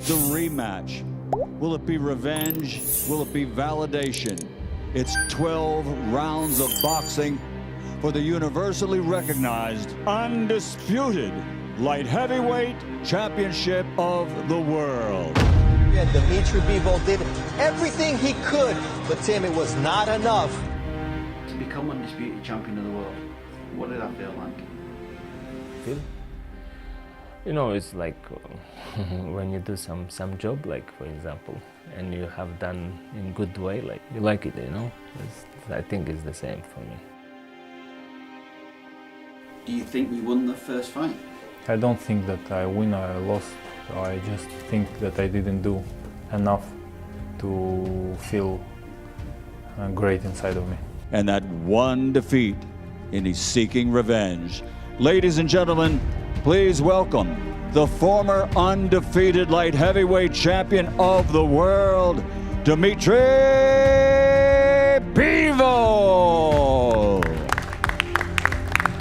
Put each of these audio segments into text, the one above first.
the rematch? Will it be revenge? Will it be validation? It's 12 rounds of boxing for the universally recognized, undisputed light heavyweight championship of the world. And Dimitri Bivol did everything he could, but Tim, it was not enough. To become undisputed champion of the world, what did that feel like? Feel? You know, it's like when you do some job, like for example, and you have done in good way, like you like it, you know. I think it's the same for me. Do you think you won the first fight? I don't think that I win or I lost. I just think that I didn't do enough to feel great inside of me. And that one defeat, and he's seeking revenge. Ladies and gentlemen, please welcome the former undefeated light heavyweight champion of the world, Dimitri Bivol.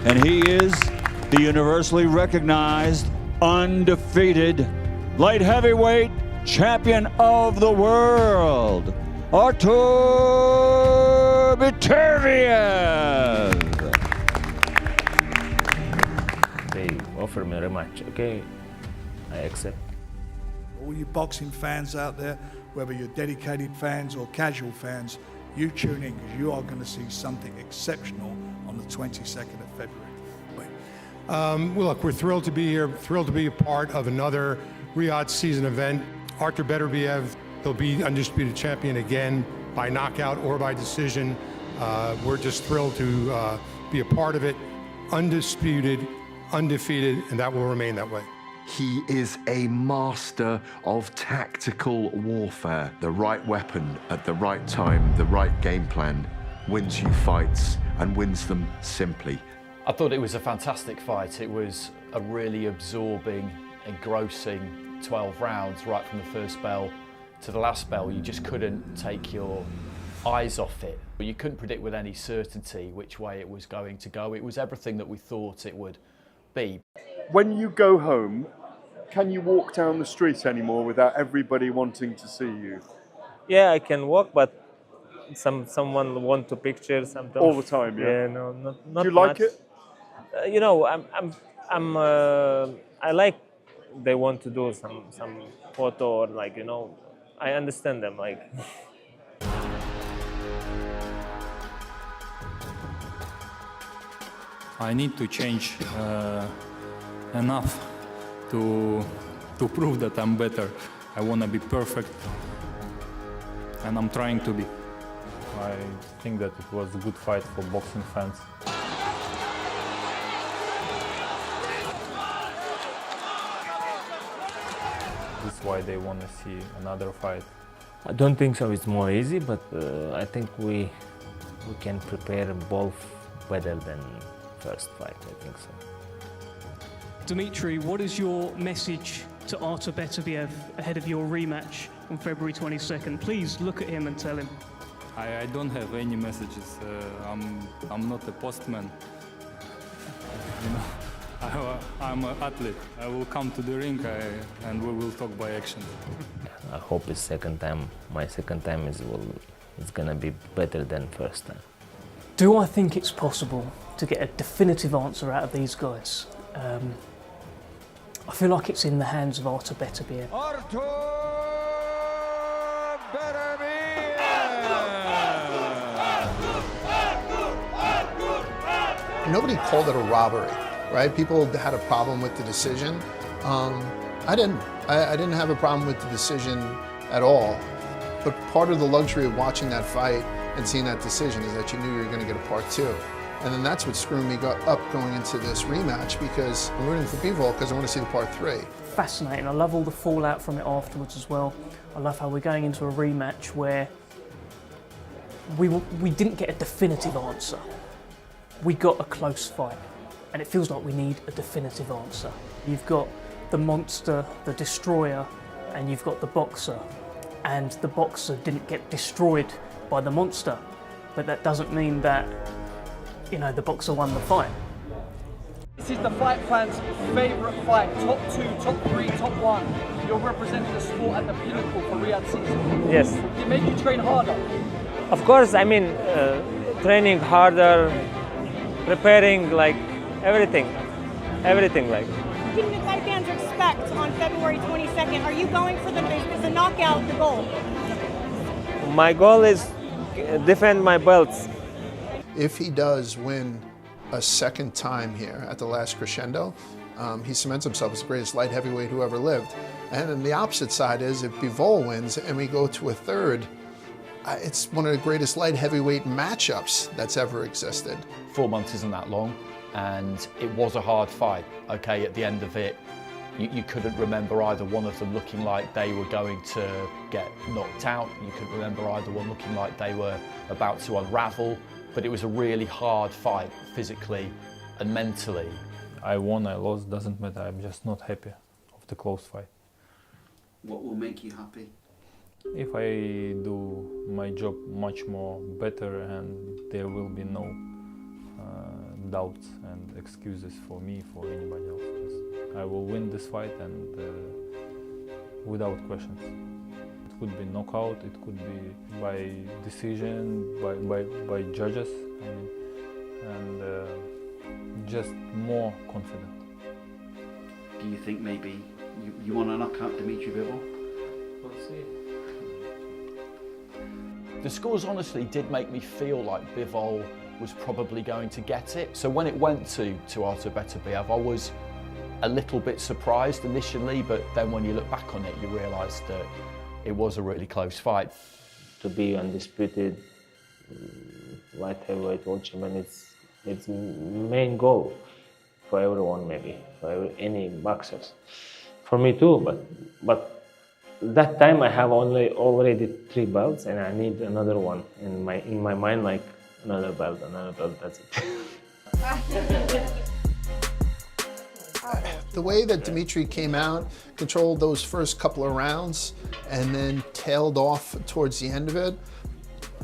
And he is the universally recognized, undefeated light heavyweight champion of the world, Beterbiev. They offer me a rematch, okay, I accept. All you boxing fans out there, whether you're dedicated fans or casual fans, you tune in because you are going to see something exceptional on the 22nd of February. Well, look, we're thrilled to be here, thrilled to be a part of another REMATCH season event. Artur Beterbiev, he'll be undisputed champion again by knockout or by decision. We're just thrilled to be a part of it, undisputed, undefeated, and that will remain that way. He is a master of tactical warfare. The right weapon at the right time, the right game plan, wins you fights and wins them simply. I thought it was a fantastic fight. It was a really absorbing, engrossing 12 rounds right from the first bell to the last bell. You just couldn't take your eyes off it. You couldn't predict with any certainty which way it was going to go. It was everything that we thought it would be. When you go home, can you walk down the street anymore without everybody wanting to see you? Yeah, I can walk, but someone want to picture sometimes. All the time, yeah? Yeah, no, not Do you like much. it? You know, I like they want to do some photo or like, you know, I understand them, like. I need to change enough to prove that I'm better. I want to be perfect, and I'm trying to be. I think that it was a good fight for boxing fans. This is why they want to see another fight. I don't think so it's more easy, but I think we can prepare both better than first fight, I think so. Dimitri, what is your message to Artur Beterbiev ahead of your rematch on February 22nd? Please look at him and tell him. I don't have any messages. I'm not a postman. You know, I'm an athlete. I will come to the ring and we will talk by action. I hope it's second time. My second time is gonna be better than first time. Do I think it's possible to get a definitive answer out of these guys? I feel like it's in the hands of Artur Beterbiev. Artur Beterbiev! Nobody called it a robbery, right? People had a problem with the decision. I didn't. I didn't have a problem with the decision at all. But part of the luxury of watching that fight and seeing that decision is that you knew you were going to get a part two. And then that's what screwed me up going into this rematch, because I'm rooting for Bivol because I want to see the part three. Fascinating. I love all the fallout from it afterwards as well. I love how we're going into a rematch where we didn't get a definitive answer. We got a close fight, and it feels like we need a definitive answer. You've got the monster, the destroyer, and you've got the boxer. And the boxer didn't get destroyed by the monster, but that doesn't mean that, you know, the boxer won the fight. This is the fight fans' favourite fight. Top two, top three, top one. you're representing the sport at the pinnacle for Riyadh season. Yes. Did it make you train harder? Of course, I mean, training harder, preparing, like, everything like. What can the Thai fans expect on February 22nd? Are you going for the knockout, the goal? My goal is defend my belts. If he does win a second time here at the last crescendo, he cements himself as the greatest light heavyweight who ever lived. And then the opposite side is if Bivol wins and we go to a third, it's one of the greatest light heavyweight matchups that's ever existed. 4 months isn't that long, and it was a hard fight. Okay, at the end of it, you couldn't remember either one of them looking like they were going to get knocked out. You couldn't remember either one looking like they were about to unravel. But it was a really hard fight, physically and mentally. I won, I lost, doesn't matter. I'm just not happy of the close fight. What will make you happy? If I do my job much more better and there will be no doubts and excuses for me, for anybody else. Just, I will win this fight and without questions. It could be knockout, it could be by decision, by judges, I mean, and just more confident. Do you think maybe you want to knock out Dimitri Bivol? We'll see. The scores honestly did make me feel like Bivol was probably going to get it. So when it went to Artur Beterbiev, I was a little bit surprised initially, but then when you look back on it, you realise that it was a really close fight. To be undisputed light heavyweight world champion, it's main goal for everyone, maybe for any boxers. For me too, but that time I have already 3 belts, and I need another one in my mind, like another belt, that's it. The way that Dimitri came out, controlled those first couple of rounds, and then tailed off towards the end of it,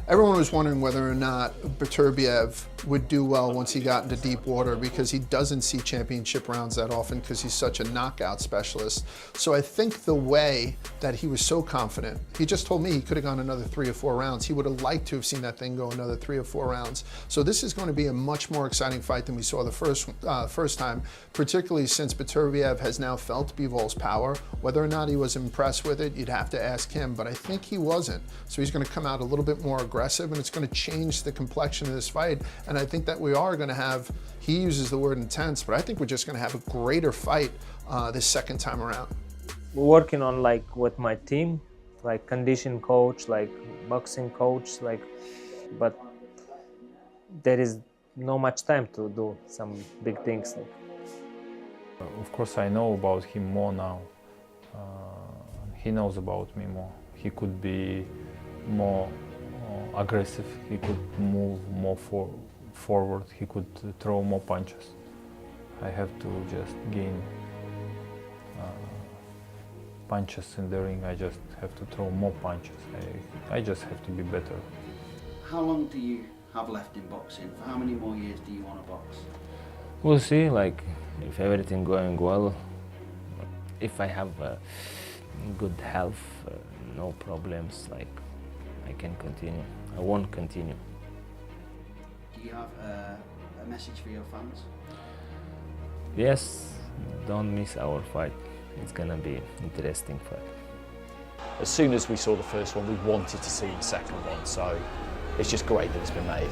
everyone was wondering whether or not Beterbiev would do well once he got into deep water, because he doesn't see championship rounds that often because he's such a knockout specialist. So I think the way that he was so confident, he just told me he could have gone another 3 or 4 rounds. He would have liked to have seen that thing go another 3 or 4 rounds. So this is going to be a much more exciting fight than we saw the first time, particularly since Beterbiev has now felt Bivol's power. Whether or not he was impressed with it, you'd have to ask him, but I think he wasn't. So he's going to come out a little bit more aggressive, and it's going to change the complexion of this fight. And I think that we are going to have, he uses the word intense, but I think we're just going to have a greater fight this second time around. We're working on, like, with my team, like condition coach, like boxing coach, like, but there is no much time to do some big things. Of course, I know about him more now. He knows about me more. He could be more aggressive. He could move more forward. He could throw more punches. I have to just gain punches in the ring. I just have to throw more punches. I just have to be better. How long do you have left in boxing? For how many more years do you want to box? We'll see, like, if everything going well, if I have good health, no problems, like, I can continue. I won't continue. Do you have a message for your fans? Yes, don't miss our fight. It's gonna be interesting fight. As soon as we saw the first one, we wanted to see the second one, so it's just great that it's been made.